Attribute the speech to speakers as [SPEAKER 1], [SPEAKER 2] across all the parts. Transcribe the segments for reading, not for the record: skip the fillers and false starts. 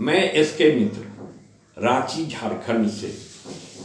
[SPEAKER 1] मैं एसके मित्र रांची झारखंड से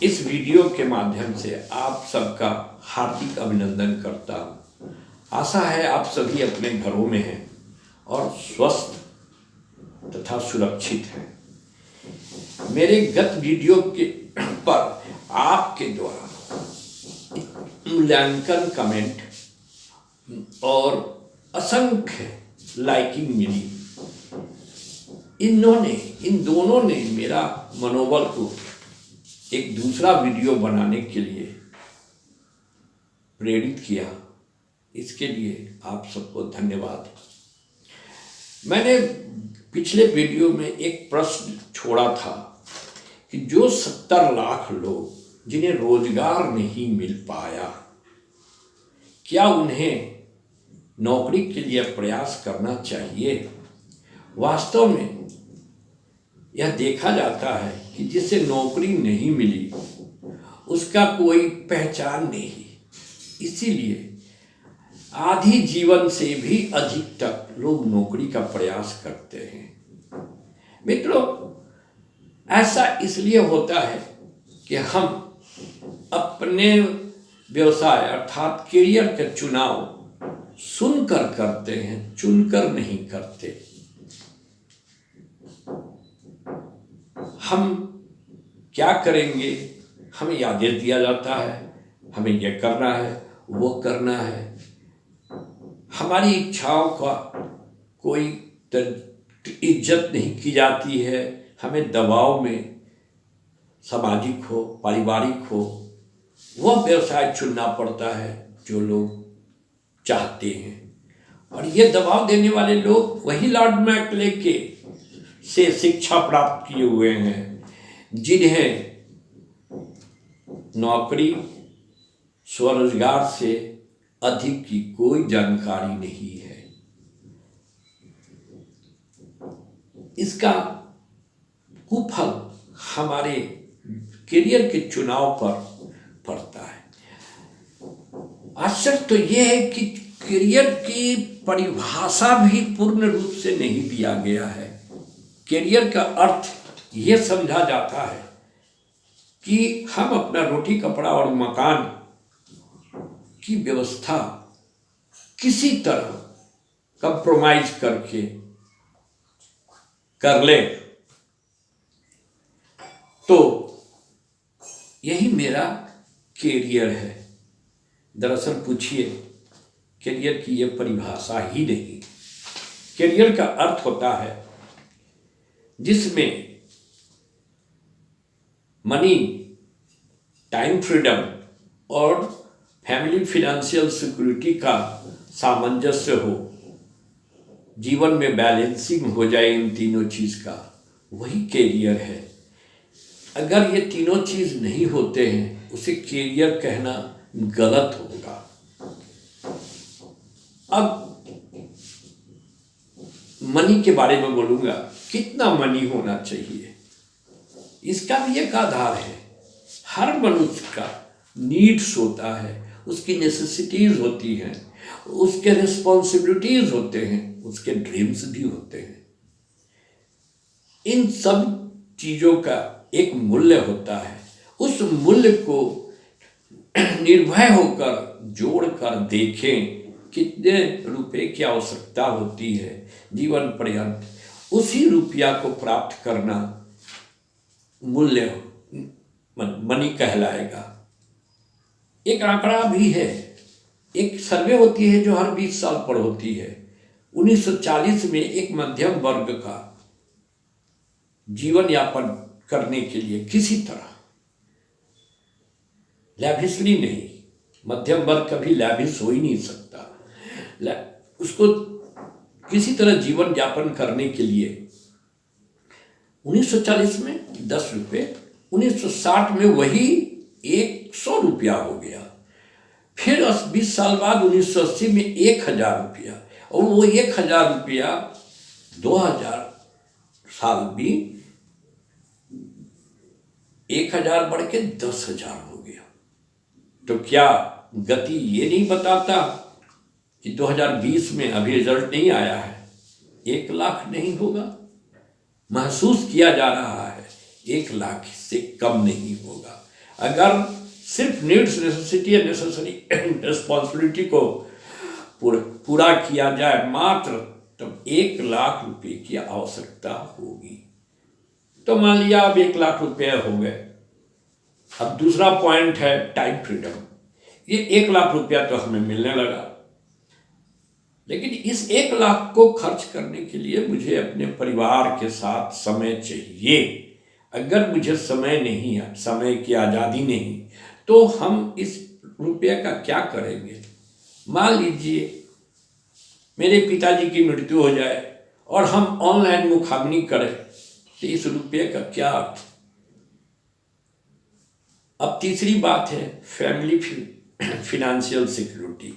[SPEAKER 1] इस वीडियो के माध्यम से आप सबका हार्दिक अभिनंदन करता हूँ। आशा है आप सभी अपने घरों में हैं और स्वस्थ तथा सुरक्षित हैं। मेरे गत वीडियो के पर आपके द्वारा मूल्यांकन, कमेंट और असंख्य लाइकिंग मिली। इन दोनों ने मेरा मनोबल को एक दूसरा वीडियो बनाने के लिए प्रेरित किया। इसके लिए आप सबको धन्यवाद। मैंने पिछले वीडियो में एक प्रश्न छोड़ा था कि जो 70 लाख लोग जिन्हें रोजगार नहीं मिल पाया, क्या उन्हें नौकरी के लिए प्रयास करना चाहिए। वास्तव में यह देखा जाता है कि जिसे नौकरी नहीं मिली उसका कोई पहचान नहीं, इसीलिए आधी जीवन से भी अधिक तक लोग नौकरी का प्रयास करते हैं। मित्रों, ऐसा इसलिए होता है कि हम अपने व्यवसाय अर्थात करियर का चुनाव सुनकर करते हैं, चुनकर नहीं करते। हम क्या करेंगे, हमें आदेश दिया जाता है, हमें यह करना है, वो करना है। हमारी इच्छाओं का कोई इज्जत नहीं की जाती है। हमें दबाव में सामाजिक हो, पारिवारिक हो, वह व्यवसाय चुनना पड़ता है जो लोग चाहते हैं। और ये दबाव देने वाले लोग वही लॉर्ड मैकले से शिक्षा प्राप्त किए हुए हैं, जिन्हें नौकरी स्वरोजगार से अधिक की कोई जानकारी नहीं है। इसका कुफल हमारे करियर के चुनाव पर पड़ता है। आश्चर्य तो यह है कि करियर की परिभाषा भी पूर्ण रूप से नहीं दिया गया है। करियर का अर्थ यह समझा जाता है कि हम अपना रोटी, कपड़ा और मकान की व्यवस्था किसी तरह कंप्रोमाइज करके कर ले, तो यही मेरा करियर है। दरअसल पूछिए, करियर की यह परिभाषा ही नहीं। करियर का अर्थ होता है जिसमें मनी, टाइम फ्रीडम और फैमिली फाइनेंशियल सिक्योरिटी का सामंजस्य हो, जीवन में बैलेंसिंग हो जाए इन तीनों चीज़ का, वही करियर है। अगर ये तीनों चीज़ नहीं होते हैं उसे करियर कहना गलत होगा। अब मनी के बारे में बोलूँगा, कितना मनी होना चाहिए, इसका भी एक आधार है। हर मनुष्य का नीड्स होता है, उसकी नेसेसिटीज होती हैं, उसके रिस्पॉन्सिबिलिटीज होते हैं, उसके ड्रीम्स भी होते हैं। इन सब चीज़ों का एक मूल्य होता है। उस मूल्य को निर्भय होकर जोड़कर देखें कितने रुपए की आवश्यकता होती है जीवन पर्यंत, उसी रुपया को प्राप्त करना मूल्य मनी कहलाएगा। एक आंकड़ा भी है, एक सर्वे होती है जो हर 20 साल पर होती है। 1940 में एक मध्यम वर्ग का जीवन यापन करने के लिए किसी तरह, लैविशली नहीं, मध्यम वर्ग कभी लैविश हो ही नहीं सकता, उसको किसी तरह जीवन यापन करने के लिए 1940 में 10 रुपये, 1960 में वही 100 रुपया हो गया। फिर 20 साल बाद 1980 में 1000 रुपया, और वो 1000 रुपया 2000 साल भी 1000 बढ़ के 10,000 हो गया। तो क्या गति ये नहीं बताता कि 2020 में अभी रिजल्ट नहीं आया है, 1 लाख नहीं होगा? महसूस किया जा रहा है 1 लाख से कम नहीं होगा। अगर सिर्फ needs, necessity and necessary responsibility को पूरा किया जाए मात्र, तब 1 लाख रुपए की आवश्यकता होगी। तो मान लिया अब 1 लाख रुपए हो गए। अब दूसरा पॉइंट है टाइम फ्रीडम। ये 1 लाख रुपया तो हमें मिलने लगा, लेकिन इस 1 लाख को खर्च करने के लिए मुझे अपने परिवार के साथ समय चाहिए। अगर मुझे समय नहीं है, समय की आज़ादी नहीं, तो हम इस रुपये का क्या करेंगे। मान लीजिए मेरे पिताजी की मृत्यु हो जाए और हम ऑनलाइन मुखाग्नि करें, तो इस रुपये का क्या अर्थ। अब तीसरी बात है family financial security.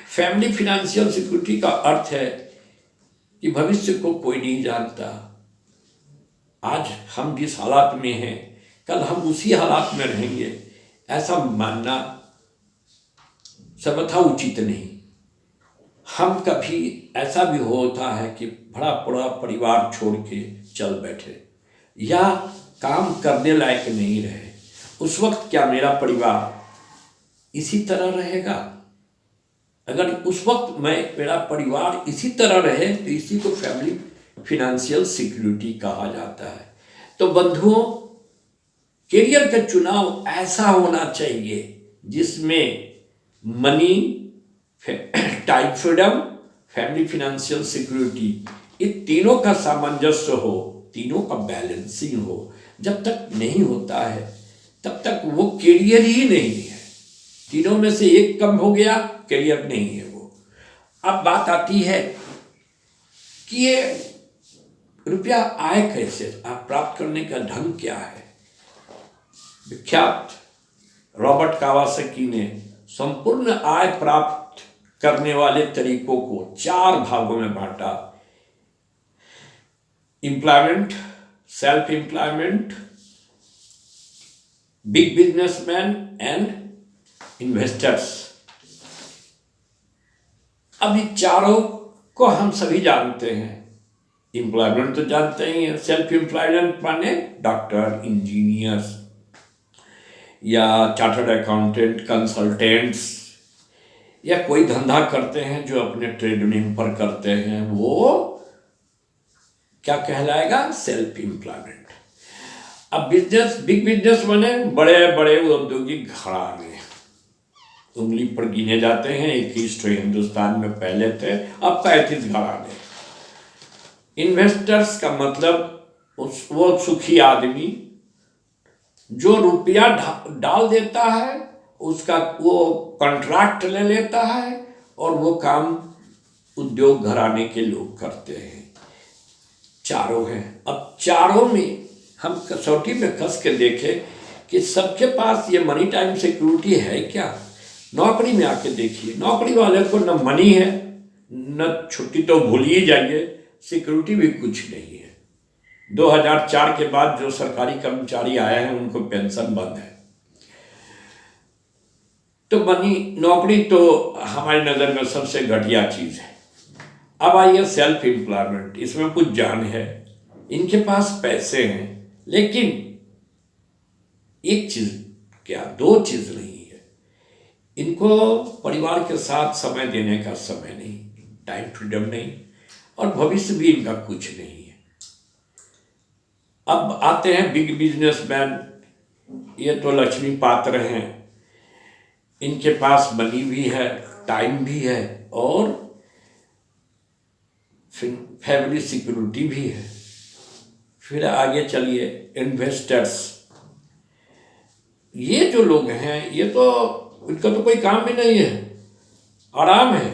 [SPEAKER 1] Family financial security का अर्थ है कि भविष्य को कोई नहीं जानता। आज हम जिस हालात में हैं, कल हम उसी हालात में रहेंगे, ऐसा मानना सर्वथा उचित नहीं। हम कभी ऐसा भी होता है कि बड़ा बड़ा परिवार छोड़ के चल बैठे या काम करने लायक नहीं रहे। उस वक्त क्या मेरा परिवार इसी तरह रहेगा? अगर उस वक्त मेरा परिवार इसी तरह रहे, तो इसी को फैमिली फिनेंशियल सिक्योरिटी कहा जाता है। तो बंधुओं, करियर का चुनाव ऐसा होना चाहिए जिसमें money, time freedom, family financial security, इन तीनों का सामंजस्य हो, तीनों का बैलेंसिंग हो। जब तक नहीं होता है तब तक वो करियर ही नहीं है। तीनों में से एक कम हो गया, करियर नहीं है वो। अब बात आती है कि ये रुपया आए कैसे, आप प्राप्त करने का ढंग क्या है। विख्यात रॉबर्ट कावासाकी ने संपूर्ण आय प्राप्त करने वाले तरीकों को 4 भागों में बांटा। Employment, self employment, big businessman and investors. अब ये चारों को हम सभी जानते हैं। एम्प्लॉयमेंट तो जानते ही हैं। सेल्फ एम्प्लॉयमेंट माने डॉक्टर, इंजीनियर्स या चार्टर्ड अकाउंटेंट, कंसल्टेंट्स, या कोई धंधा करते हैं जो अपने ट्रेड नेम पर करते हैं, वो क्या कहलाएगा? Self employment. अब बिजनेस, बिग बिजनेस माने बड़े बड़े औद्योगिक घराने, उंगली पर गिने जाते हैं, 21 तो हिंदुस्तान में पहले थे, अब 35 घराने। इन्वेस्टर्स का मतलब वो सुखी आदमी जो रुपया डाल देता है, उसका वो कॉन्ट्रैक्ट ले लेता है और वो काम उद्योग घराने के लोग करते हैं। चारों हैं। अब चारों में हम कसौटी में कस के देखें कि सबके पास ये मनी टाइम सिक्योरिटी है क्या। नौकरी में आके देखिए, नौकरी वाले को न मनी है, न छुट्टी तो भूल ही जाइए, सिक्योरिटी भी कुछ नहीं है। 2004 के बाद जो सरकारी कर्मचारी आए हैं उनको पेंशन बंद है। तो मनी, नौकरी तो हमारी नज़र में सबसे घटिया चीज़ है। अब आइए सेल्फ एम्प्लॉयमेंट। इसमें कुछ जान है, इनके पास पैसे हैं, लेकिन एक चीज़ क्या, 2 चीज़ नहीं है। इनको परिवार के साथ समय देने का समय नहीं, टाइम फ्रीडम नहीं, और भविष्य भी इनका कुछ नहीं है। अब आते हैं बिग बिजनेसमैन। ये तो लक्ष्मी पात्र हैं, इनके पास मनी भी है, टाइम भी है और फैमिली सिक्योरिटी भी है। फिर आगे चलिए, इन्वेस्टर्स। ये जो लोग हैं, ये तो इनका तो कोई काम भी नहीं है, आराम है,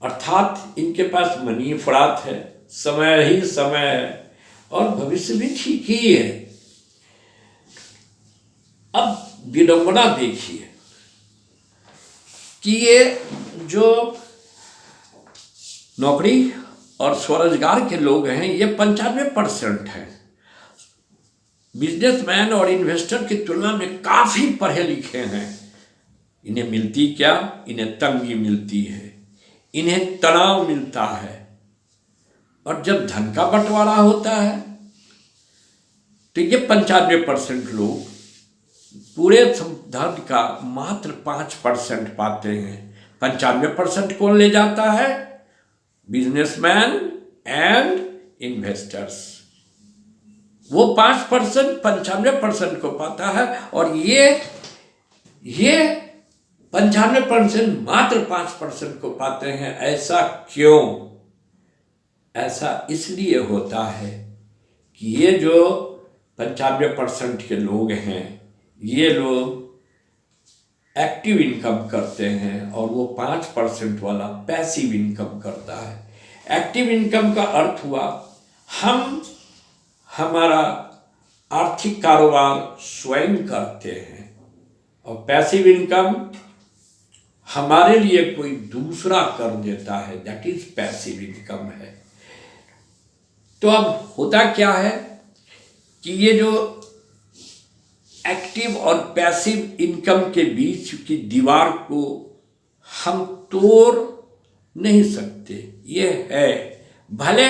[SPEAKER 1] अर्थात इनके पास मनी फरात है, समय ही समय है और भविष्य भी ठीक ही है। अब विडंबना देखिए कि ये जो नौकरी और स्वरोजगार के लोग हैं, ये 95% हैं। बिजनेसमैन और इन्वेस्टर की तुलना में काफ़ी पढ़े लिखे हैं। इन्हें मिलती क्या? इन्हें तंगी मिलती है, इन्हें तनाव मिलता है, और जब धन का बंटवारा होता है तो ये 95% लोग पूरे धन का मात्र 5% पाते हैं। 95% कौन ले जाता है? Businessman and investors. वो 5% 95% को पाता है, और ये 95% मात्र 5% को पाते हैं। ऐसा क्यों? ऐसा इसलिए होता है कि ये जो 95% के लोग हैं, ये लोग एक्टिव इनकम करते हैं, और वो 5% वाला पैसिव इनकम करता है। एक्टिव इनकम का अर्थ हुआ हमारा आर्थिक कारोबार स्वयं करते हैं, और पैसिव इनकम हमारे लिए कोई दूसरा कर देता है, दैट इज पैसिव इनकम है। तो अब होता क्या है कि ये जो एक्टिव और पैसिव इनकम के बीच की दीवार को हम तोड़ नहीं सकते। ये है, भले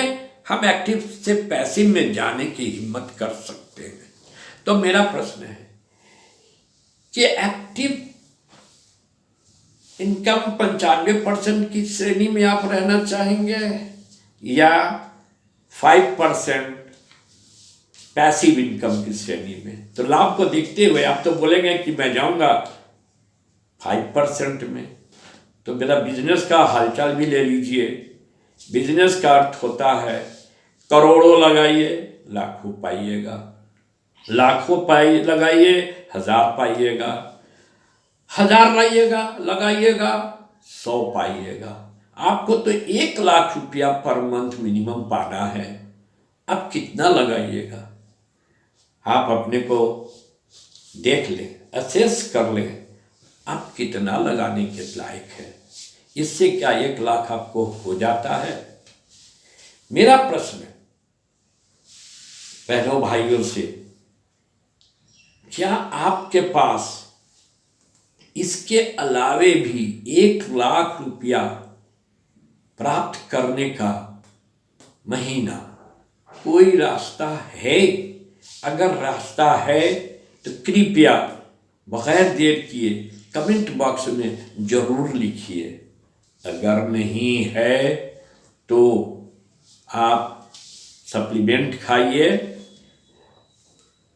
[SPEAKER 1] हम एक्टिव से पैसिव में जाने की हिम्मत कर सकते हैं। तो मेरा प्रश्न है कि एक्टिव इनकम 95% की श्रेणी में आप रहना चाहेंगे, या 5% पैसिव इनकम की श्रेणी में? तो लाभ को देखते हुए आप तो बोलेंगे कि मैं जाऊंगा 5% में। तो मेरा बिजनेस का हालचाल भी ले लीजिए। बिजनेस का अर्थ होता है करोड़ों लगाइए, लाखों पाइएगा, लाखों लगाइए, 1000 पाइएगा, 1000 लगाइएगा, 100 पाइएगा। आपको तो 1 लाख रुपया पर मंथ मिनिमम पाना है। अब कितना लगाइएगा? आप अपने को देख लें, असेस कर लें, आप कितना लगाने के लायक है। इससे क्या 1 लाख आपको हो जाता है? मेरा प्रश्न बहनों भाइयों से, क्या आपके पास इसके अलावे भी 1 लाख रुपया प्राप्त करने का महीना कोई रास्ता है? अगर रास्ता है तो कृपया बगैर देर किए कमेंट बॉक्स में जरूर लिखिए। अगर नहीं है तो आप सप्लीमेंट खाइए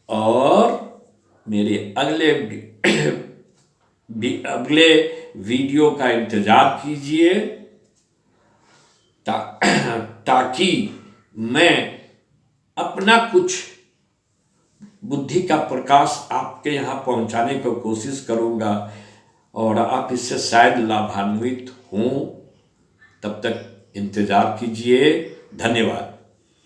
[SPEAKER 1] और मेरे अगले वीडियो का इंतजार कीजिए, ताकि मैं अपना कुछ बुद्धि का प्रकाश आपके यहाँ पहुँचाने की कोशिश करूँगा, और आप इससे शायद लाभान्वित हों। तब तक इंतज़ार कीजिए। धन्यवाद।